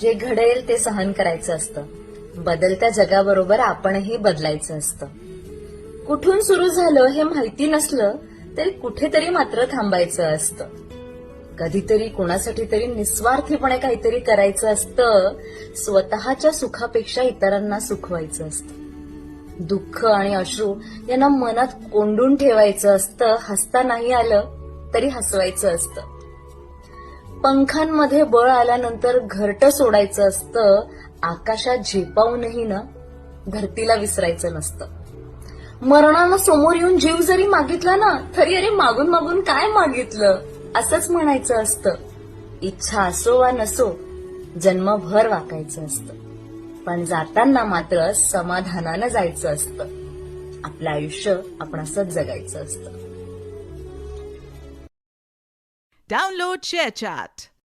जे घडेल ते सहन करायचं असतं. बदलत्या जगाबरोबर आपणही बदलायचं असतं. कुठून सुरू झालं हे माहिती नसलं तरी कुठेतरी मात्र थांबायचं असतं. कधीतरी कोणासाठी तरी निस्वार्थीपणे काहीतरी करायचं असतं. स्वतःच्या सुखापेक्षा इतरांना सुखवायचं असतं. दुःख आणि अश्रू यांना मनात कोंडून ठेवायचं असतं. हसता नाही आलं तरी हसवायचं असतं. पंखांमध्ये बळ आल्यानंतर घरटं सोडायचं असतं. आकाशात झेपावूनही ना धरतीला विसरायचं नसतं. मरणानं समोर येऊन जीव जरी मागितला ना तरी अरे मागून मागून काय मागितलं असंच म्हणायचं असतं. इच्छा असो वा नसो जन्मभर वाकायचं असतं. पण जाताना मात्र समाधानानं जायचं असतं. आपलं आयुष्य आपण असंच जगायचं असतं. Download ShareChat.